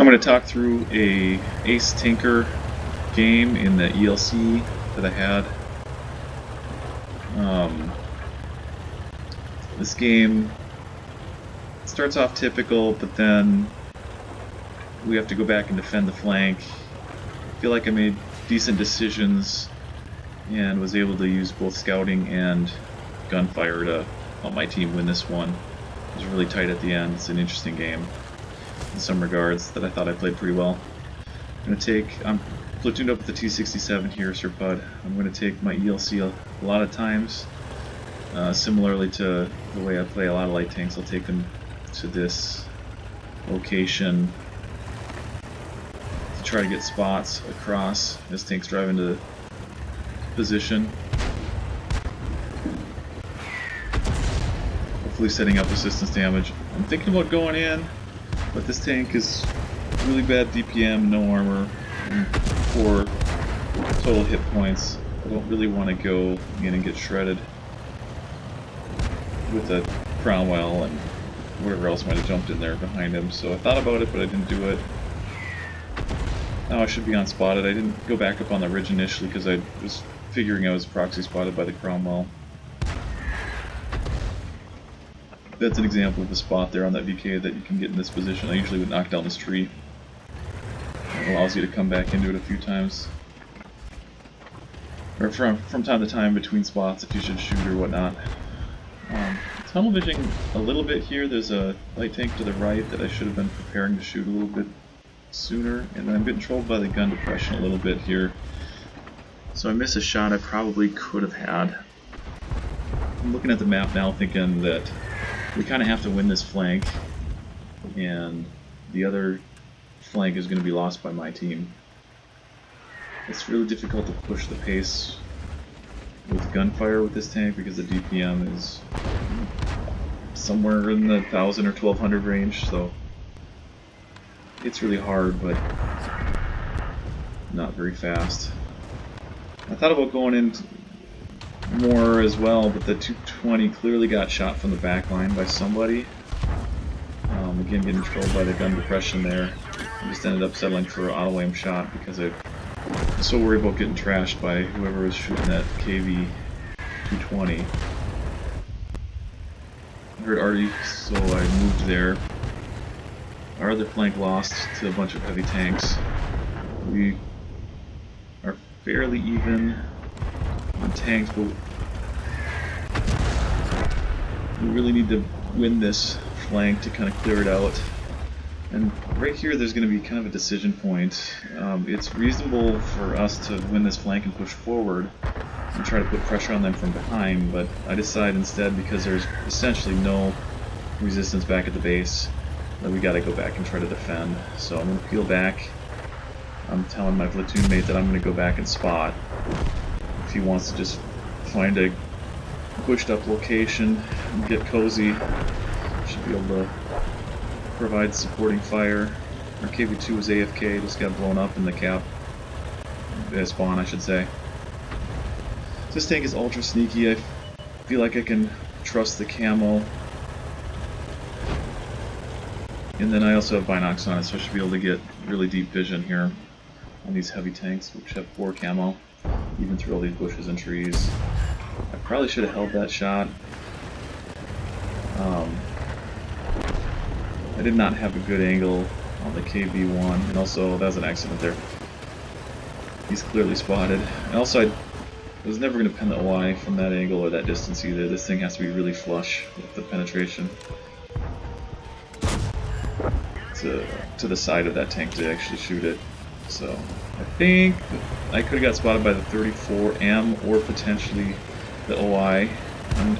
I'm going to talk through a Ace Tinker game in the ELC that I had. This game starts off typical, but then we have to go back and defend the flank. I feel like I made decent decisions and was able to use both scouting and gunfire to help my team win this one. It was really tight at the end. It's an interesting game in some regards that I thought I played pretty well. I'm platooned up with the T-67 here, Sir Pud. I'm going to take my ELC a lot of times. Similarly to the way I play a lot of light tanks, I'll take them to this location to try to get spots across as tanks drive into position. Hopefully setting up assistance damage. I'm thinking about going in, but this tank is really bad DPM, no armor, and 4 total hit points. I don't really want to go in and get shredded with a Cromwell and whatever else might have jumped in there behind him. So I thought about it, but I didn't do it. Now I should be unspotted. I didn't go back up on the ridge initially because I was figuring I was proxy spotted by the Cromwell. That's an example of a spot there on that VK that you can get in this position. I usually would knock down this tree. It allows you to come back into it a few times. Or from time to time between spots if you should shoot or whatnot. Tunnel visioning a little bit here. There's a light tank to the right that I should have been preparing to shoot a little bit sooner. And then I'm getting trolled by the gun depression a little bit here. So I miss a shot I probably could have had. I'm looking at the map now thinking that we kind of have to win this flank, and the other flank is going to be lost by my team. It's really difficult to push the pace with gunfire with this tank because the DPM is somewhere in the 1000 or 1200 range, so it's really hard, but not very fast. I thought about going in more as well, but the 220 clearly got shot from the back line by somebody. Again, getting trolled by the gun depression there. I just ended up settling for an auto aim shot because I was so worried about getting trashed by whoever was shooting that KV 220. I heard Artie, so I moved there. Our other flank lost to a bunch of heavy tanks. We are fairly even on tanks, but we really need to win this flank to kind of clear it out. And right here there's going to be kind of a decision point. It's reasonable for us to win this flank and push forward and try to put pressure on them from behind, but I decide instead, because there's essentially no resistance back at the base, that we got to go back and try to defend. So I'm going to peel back. I'm telling my platoon mate that I'm going to go back and spot. If he wants to just find a pushed up location and get cozy, should be able to provide supporting fire. Our KV-2 was AFK, just got blown up in the cap. Spawn, I should say. This tank is ultra sneaky. I feel like I can trust the camo. And then I also have binocs on it, so I should be able to get really deep vision here on these heavy tanks, which have 4 camo, even through all these bushes and trees. I probably should have held that shot. I did not have a good angle on the KV-1, and also that was an accident there. He's clearly spotted. And also I was never going to pen the OI from that angle or that distance either. This thing has to be really flush with the penetration to the side of that tank to actually shoot it. So I think I could have got spotted by the 34M or potentially the OI.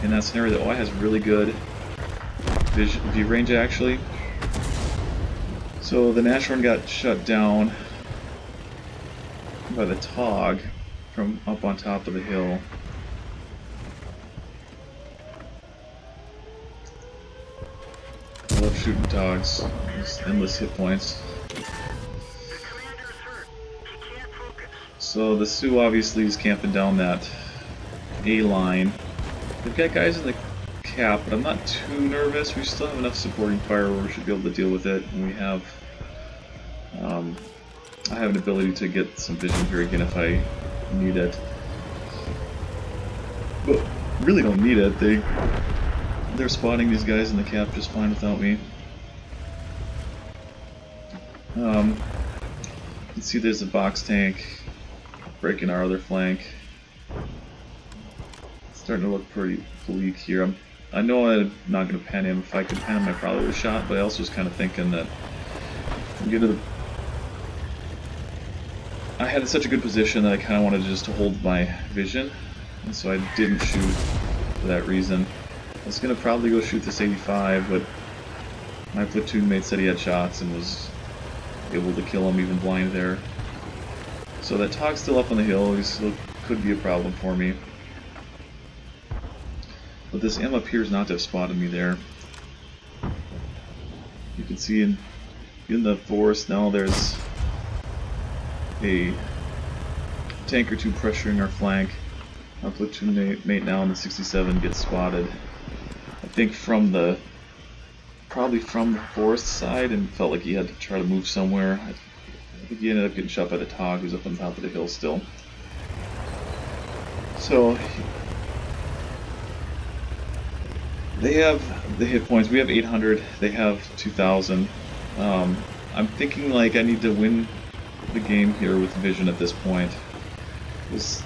In that scenario, the OI has really good view range actually. So the Nashorn got shut down by the TOG from up on top of the hill. I love shooting TOGs. There's endless hit points. So the Sioux obviously is camping down that A line. They've got guys in the cap, but I'm not too nervous. We still have enough supporting fire where we should be able to deal with it. And we have I have an ability to get some vision here again if I need it. But really don't need it. They're spotting these guys in the cap just fine without me. You can see there's a box tank breaking our other flank. It's starting to look pretty bleak here. I know I'm not going to pen him. If I could pen him, I probably would have shot, but I also was kind of thinking that I'm going to... I had such a good position that I kind of wanted just to hold my vision, and so I didn't shoot for that reason. I was going to probably go shoot this 85, but my platoon mate said he had shots and was able to kill him even blind there. So that Tog's still up on the hill. He still could be a problem for me. But this M appears not to have spotted me there. You can see in the forest now there's a tank or two pressuring our flank. Our platoon mate now in the 67 gets spotted. I think probably from the forest side, and felt like he had to try to move somewhere. I think he ended up getting shot by the Tog, who's up on top of the hill still. So they have the hit points. We have 800. They have 2,000. I'm thinking like I need to win the game here with vision at this point. It was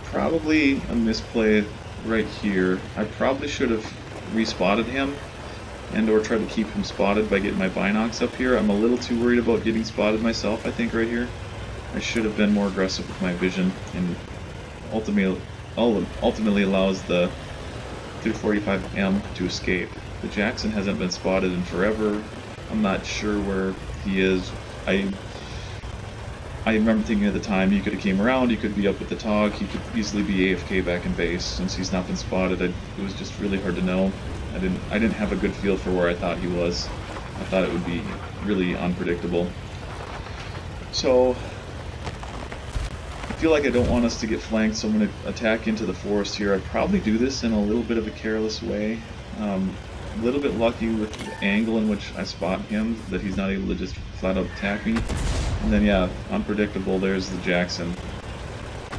probably a misplay right here. I probably should have respotted him and or tried to keep him spotted by getting my binocs up here. I'm a little too worried about getting spotted myself, I think, right here. I should have been more aggressive with my vision, and ultimately allows the 345M to escape. The Jackson hasn't been spotted in forever. I'm not sure where he is. I remember thinking at the time he could have came around, he could be up with the Tog, he could easily be AFK back in base. Since he's not been spotted, it was just really hard to know. I didn't have a good feel for where I thought he was. I thought it would be really unpredictable. So I feel like I don't want us to get flanked, so I'm going to attack into the forest here. I probably do this in a little bit of a careless way. A little bit lucky with the angle in which I spot him, that he's not able to just flat out attack me. And then yeah, unpredictable, there's the Jackson.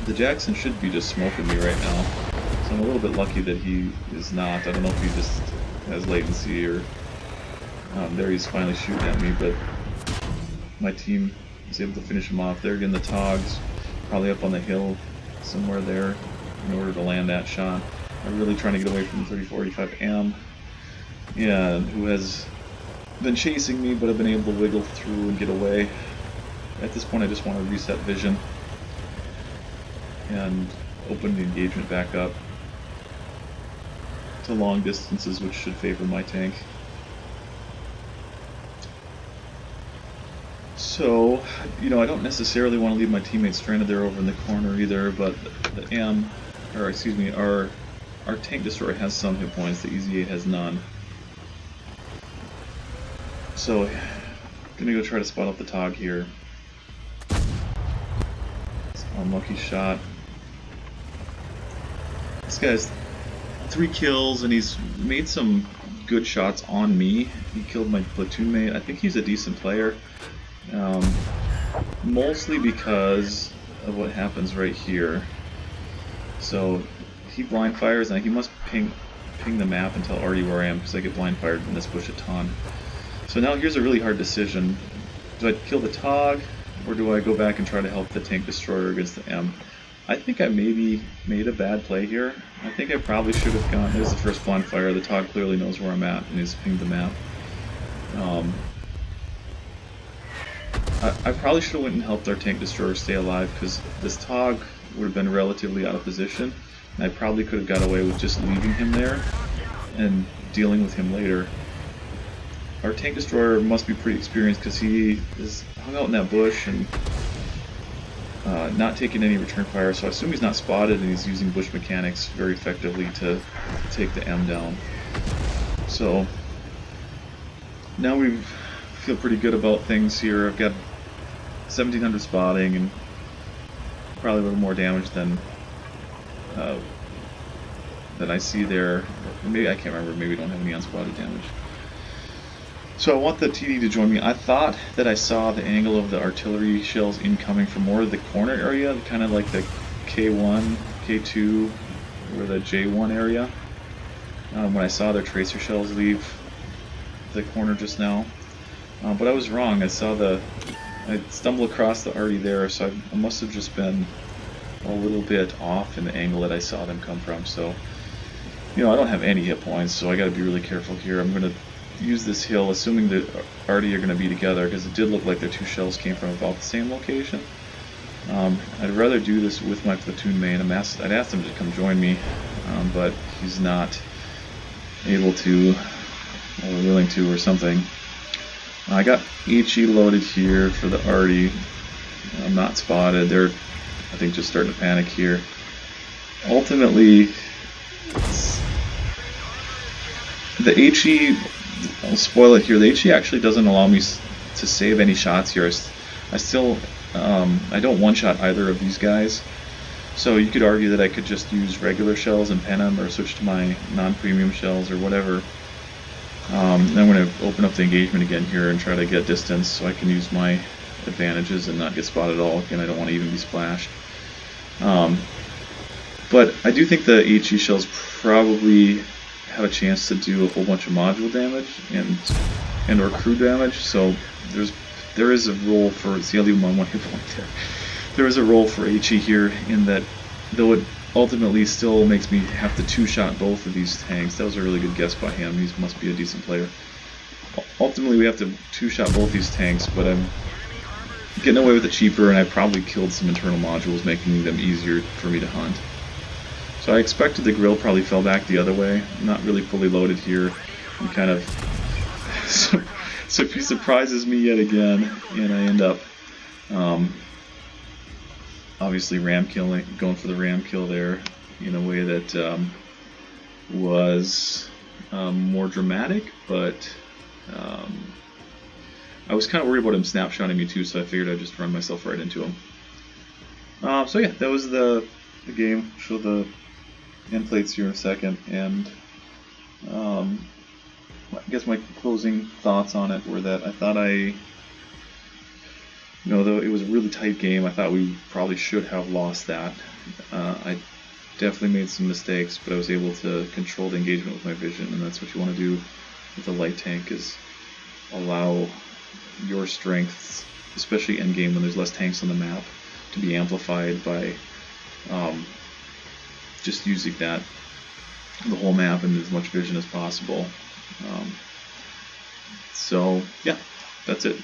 The Jackson should be just smoking me right now. So I'm a little bit lucky that he is not. I don't know if he just has latency or... there he's finally shooting at me, but my team is able to finish him off. There again, the Tog's probably up on the hill somewhere there in order to land that shot. I'm really trying to get away from the 3045M. Yeah, who has been chasing me, but I've been able to wiggle through and get away. At this point I just want to reset vision and open the engagement back up to long distances, which should favor my tank. So, you know, I don't necessarily want to leave my teammates stranded there over in the corner either, but our tank destroyer has some hit points, the EZ8 has none. So, I'm gonna go try to spot out the Tog here. It's an unlucky shot. This guy's 3 kills and he's made some good shots on me. He killed my platoon mate. I think he's a decent player. Mostly because of what happens right here. So he blind fires and he must ping the map and tell Artie where I am, because I get blind fired in this bush a ton. So now here's a really hard decision. Do I kill the Tog, or do I go back and try to help the tank destroyer against the M? I think I maybe made a bad play here. I think I probably should have gone... There's the first blind fire. The Tog clearly knows where I'm at and he's pinged the map. I probably should have went and helped our tank destroyer stay alive, because this Tog would have been relatively out of position, and I probably could have got away with just leaving him there and dealing with him later. Our tank destroyer must be pretty experienced, because he is hung out in that bush and not taking any return fire, so I assume he's not spotted and he's using bush mechanics very effectively to take the M down. So now we feel pretty good about things here. I've got 1700 spotting and probably a little more damage than I see there. Maybe I can't remember. Maybe we don't have any unspotted damage. So I want the TD to join me. I thought that I saw the angle of the artillery shells incoming from more of the corner area, kind of like the K1, K2, or the J1 area. When I saw their tracer shells leave the corner just now. But I was wrong. I stumbled across the arty there, so I must have just been a little bit off in the angle that I saw them come from. So, I don't have any hit points, so I got to be really careful here. I'm going to use this hill, assuming the arty are going to be together, because it did look like their two shells came from about the same location. I'd rather do this with my platoon main. I'd asked him to come join me, but he's not able to, or willing to, or something. I got HE loaded here for the arty. I'm not spotted. They're, I think, just starting to panic here. Ultimately, the HE, I'll spoil it here, the HE actually doesn't allow me to save any shots here. I still, I don't one-shot either of these guys. So you could argue that I could just use regular shells and pen them, or switch to my non-premium shells or whatever. Then I'm going to open up the engagement again here and try to get distance so I can use my advantages and not get spotted at all. Again, I don't want to even be splashed. But I do think the HE shells probably have a chance to do a whole bunch of module damage and or crew damage. So there is a role for, see, I'll leave them on one hit point there. There is a role for HE here, in that though it ultimately still makes me have to two-shot both of these tanks. That was a really good guess by him. He must be a decent player. Ultimately, we have to two-shot both these tanks, but I'm getting away with it cheaper, and I probably killed some internal modules, making them easier for me to hunt. So I expected the grill probably fell back the other way. I'm not really fully loaded here. I'm kind of... so he surprises me yet again, and I end up obviously going for the ram kill there in a way that was more dramatic, but I was kind of worried about him snapshotting me too, so I figured I'd just run myself right into him. So yeah, that was the game. Show the end plates here in a second, and I guess my closing thoughts on it were that I thought though it was a really tight game, I thought we probably should have lost that. I definitely made some mistakes, but I was able to control the engagement with my vision, and that's what you want to do with a light tank, is allow your strengths, especially endgame when there's less tanks on the map, to be amplified by just using the whole map and as much vision as possible. So yeah, that's it.